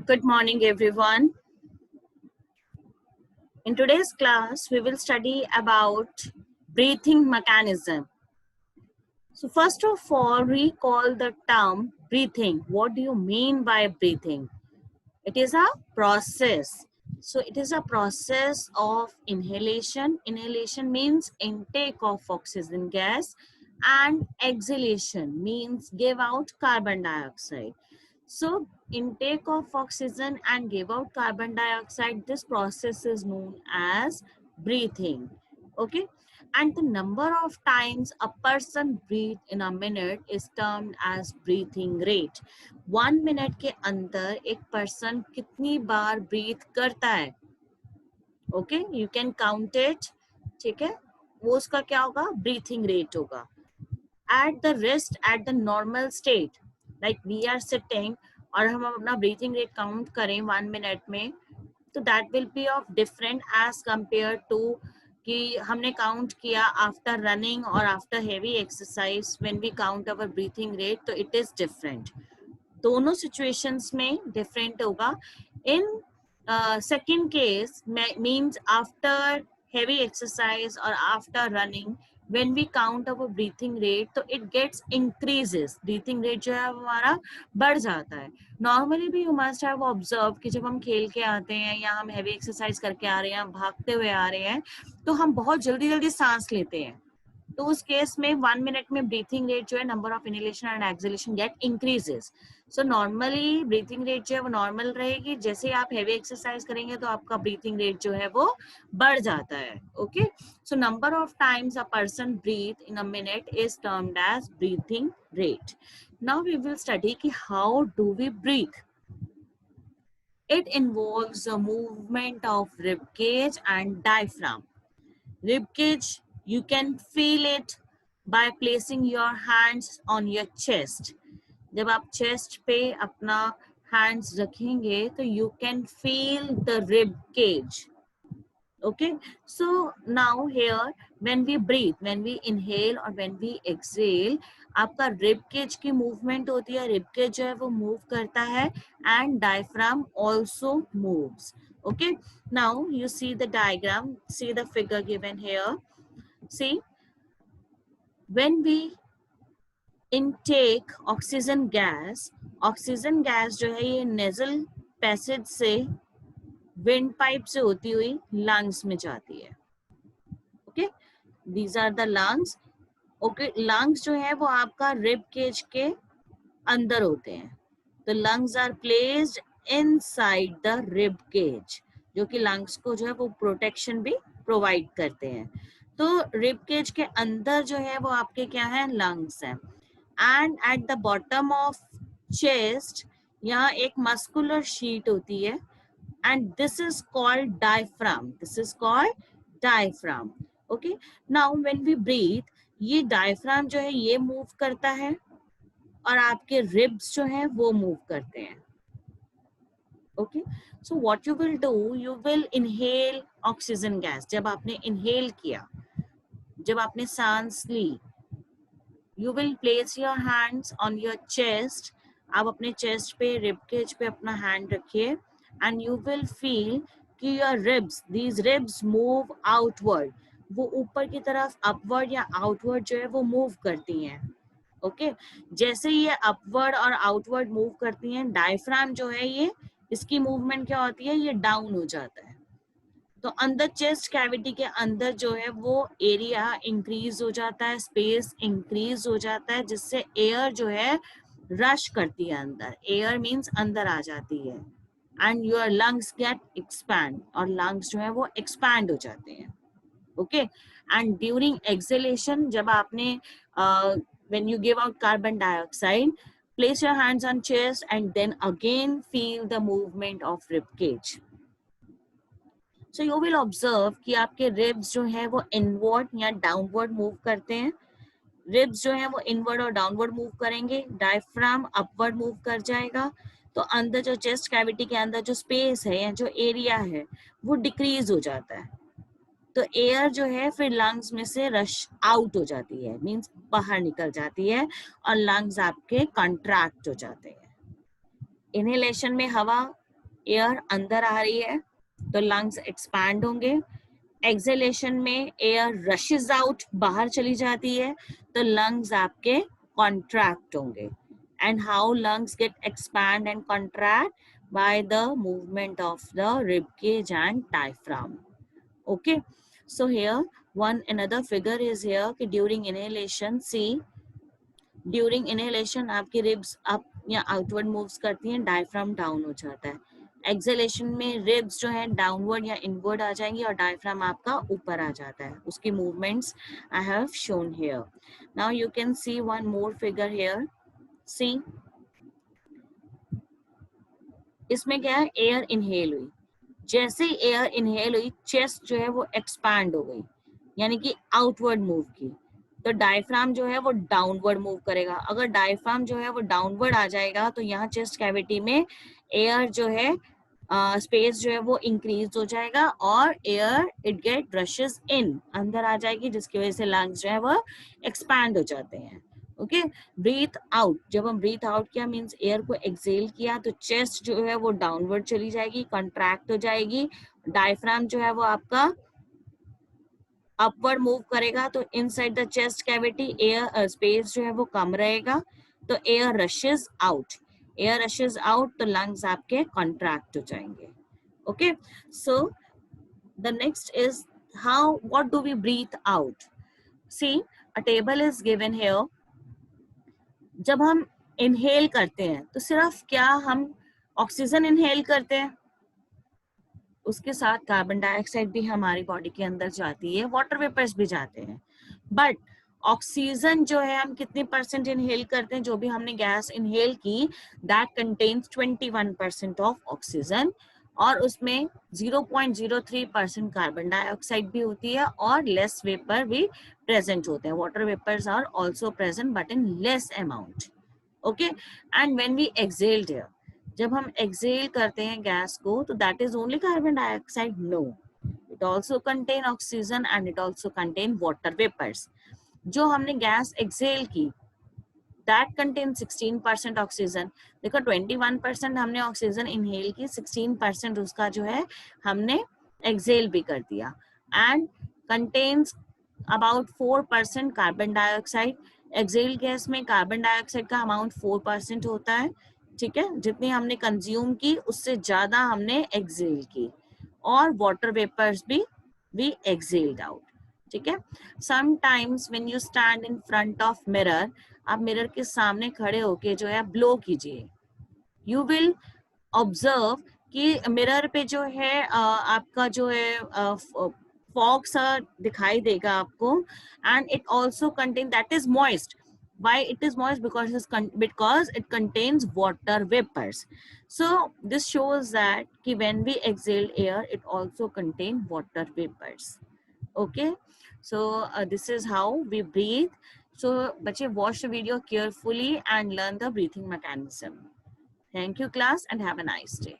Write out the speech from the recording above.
Good morning, everyone. In today's class, we will study about breathing mechanism. So first of all, recall the term breathing. What do you mean by breathing? It is a process. So it is a process of inhalation. Inhalation means intake of oxygen gas, and exhalation means give out carbon dioxide. So intake of oxygen and give out carbon dioxide, this process is known as breathing. Okay. And the number of times a person breathe in a minute is termed as breathing rate. 1 minute के अंदर एक person कितनी बार breathe करता है, okay, you can count it, ठीक है, वो उसका क्या होगा, ब्रीथिंग रेट होगा. At the rest, at the normal state, like we are sitting और हम अपना ब्रीथिंग रेट काउंट करें 1 मिनट में, तो that will be of different age compare to कि हमने काउंट किया आफ्टर रनिंग और after heavy exercise. When we count our breathing rate, तो इट इज डिफरेंट. दोनों सिचुएशंस में डिफरेंट होगा. In second case means after heavy exercise और after running, when we count our breathing rate, तो it gets increases. breathing rate जो है हमारा बढ़ जाता है. नॉर्मली भी you must have observed कि जब हम खेल के आते हैं या हम हेवी एक्सरसाइज करके आ रहे हैं, भागते हुए आ रहे हैं, तो हम बहुत जल्दी जल्दी सांस लेते हैं. तो उस केस में 1 मिनट में ब्रीथिंग रेट जो है, number of inhalation and exhalation get increases. So normally breathing rate जो है वो नॉर्मल रहेगी. जैसे आप हेवी एक्सरसाइज करेंगे तो आपका ब्रीथिंग रेट जो है वो बढ़ जाता है. Okay. So number of times a person breathe in a minute is termed as breathing rate. Now we will study कि how do we breathe. It involves the movement of rib cage and diaphragm. Rib cage, you can feel it by placing your hands on your chest. जब आप chest पे अपना hands रखेंगे तो you can feel the rib cage. Okay, so now here when we breathe, when we inhale or when we exhale, आपका rib cage की movement होती है. rib cage जो है वो move करता है and diaphragm also moves. Okay, now you see the diagram, see the figure given here. See, when we intake oxygen gas जो है ये nasal passage से wind pipe से होती हुई lungs में जाती है. Okay, these are the lungs. Okay, lungs जो है वो आपका rib cage के अंदर होते हैं. तो lungs are placed inside the rib cage, जो कि lungs को जो है वो protection भी provide करते हैं. तो rib cage के अंदर जो है वो आपके क्या है, lungs हैं. And at the bottom of chest, यहाँ एक muscular sheet होती है. And this is called diaphragm. This is called diaphragm. Okay. Now when we breathe, ये diaphragm जो है ये move करता है और आपके ribs जो है वो move करते हैं. Okay. So what you will do, you will inhale oxygen gas. जब आपने inhale किया, जब आपने सांस ली, you will place your hands on your chest. आप अपने chest पे, rib cage पे अपना hand रखिए and you will feel कि your ribs, these ribs move outward. वो ऊपर की तरफ upward या outward जो है वो move करती हैं. ओके, जैसे ये upward और outward move करती हैं, diaphragm जो है ये, इसकी movement क्या होती है, ये down हो जाता है. तो अंदर चेस्ट कैविटी के अंदर जो है वो एरिया इंक्रीज हो जाता है, स्पेस इंक्रीज हो जाता है, जिससे एयर जो है रश करती है अंदर. एयर मींस अंदर आ जाती है and your lungs get expand, और लंग्स जो है वो एक्सपैंड हो जाते हैं. ओके. एंड ड्यूरिंग एक्सहेलेशन, जब आपने when you give out carbon dioxide, place your hands on chest and then again feel the movement of rib cage. So you will observe कि आपके ribs जो है वो inward या downward move करते हैं. Ribs जो है वो inward और downward move करेंगे. Diaphragm upward move कर जाएगा. तो अंदर जो chest cavity के अंदर जो space है या जो area है वो decrease हो जाता है. तो air जो है फिर lungs में से rush out हो जाती है, means बाहर निकल जाती है और lungs आपके contract हो जाते हैं. Inhalation में हवा एयर अंदर आ रही है तो लंग्स एक्सपैंड होंगे, एक्सेलेशन में एयर रशेस आउट, बाहर चली जाती है तो लंग्स आपके कॉन्ट्रैक्ट होंगे. And how lungs get expand and contract? By the movement of the rib cage and diaphragm. Okay, so here one another figure is here कि during inhalation, see during inhalation आपकी ribs up या outward moves करती हैं, diaphragm down हो जाता है. Exhalation में ribs जो है डाउनवर्ड या इनवर्ड आ जाएंगी और डायफ्राम आपका ऊपर आ जाता है. उसकी movements I have shown here. Now you can see one more figure here. See इसमें क्या है, एयर इनहेल हुई, जैसे ही एयर इनहेल हुई चेस्ट जो है वो एक्सपैंड हो गई, यानी कि आउटवर्ड मूव की, तो डायफ्राम जो है वो डाउनवर्ड मूव करेगा. अगर डायफ्राम जो है वो डाउनवर्ड आ जाएगा तो यहाँ चेस्ट कैविटी में एयर जो है स्पेस जो है वो इंक्रीज हो जाएगा और एयर इट गेट रशेस इन, अंदर आ जाएगी, जिसकी वजह से लंग्स जो है वो एक्सपैंड हो जाते हैं. ओके, ब्रीथ आउट, जब हम ब्रीथ आउट किया मीन्स एयर को एक्सेल किया तो चेस्ट जो है वो डाउनवर्ड चली जाएगी, कॉन्ट्रैक्ट हो जाएगी. डायफ्राम जो है वो आपका अपवर्ड मूव करेगा तो inside the chest cavity air space जो है वो कम रहेगा तो air rushes out. Air rushes out तो लंग्स आपके कॉन्ट्रैक्ट हो जाएंगे. Okay, so the next is how what do we breathe out. See a table is given here. जब हम इनहेल करते हैं तो सिर्फ क्या हम ऑक्सीजन इनहेल करते हैं, उसके साथ कार्बन डाइऑक्साइड भी हमारी बॉडी के अंदर जाती है, वाटर वेपर्स भी जाते हैं. बट ऑक्सीजन जो है हम कितने परसेंट इनहेल करते हैं, जो भी हमने गैस इनहेल की दैट कंटेन्स 21% ऑफ ऑक्सीजन और उसमें 0.03% कार्बन डाइऑक्साइड भी होती है और लेस वेपर भी प्रेजेंट होते हैं. Water vapours are also present but in less amount. Okay, and when we exhaled here, जब हम एक्सहेल करते हैं गैस को तो that is only carbon dioxide? No, it also contain oxygen and it also contain water vapours. जो हमने gas exhale की that contain 16% oxygen. देखो 21% हमने ऑक्सीजन इनहेल की, 16% उसका जो है हमने एक्सहेल भी कर दिया and contains about 4% carbon dioxide. Exhale gas में कार्बन डाइऑक्साइड का अमाउंट 4% होता है. ठीक है, जितनी हमने कंज्यूम की उससे ज्यादा हमने एक्सहेल की और वाटर वेपर्स भी वी एक्सहेल्ड आउट. ठीक है, sometimes when you stand in front of mirror, आप मिरर के सामने खड़े होके जो है ब्लो कीजिए. यू विल ऑब्जर्व कि मिरर पे जो है आपका जो है फॉग सा दिखाई देगा आपको and it also contain that is moist. Why it is moist? Because it contains water vapors. So this shows that ki when we exhale air, it also contain water vapors. Okay, so this is how we breathe. So bache, watch the video carefully and learn the breathing mechanism. Thank you class and have a nice day.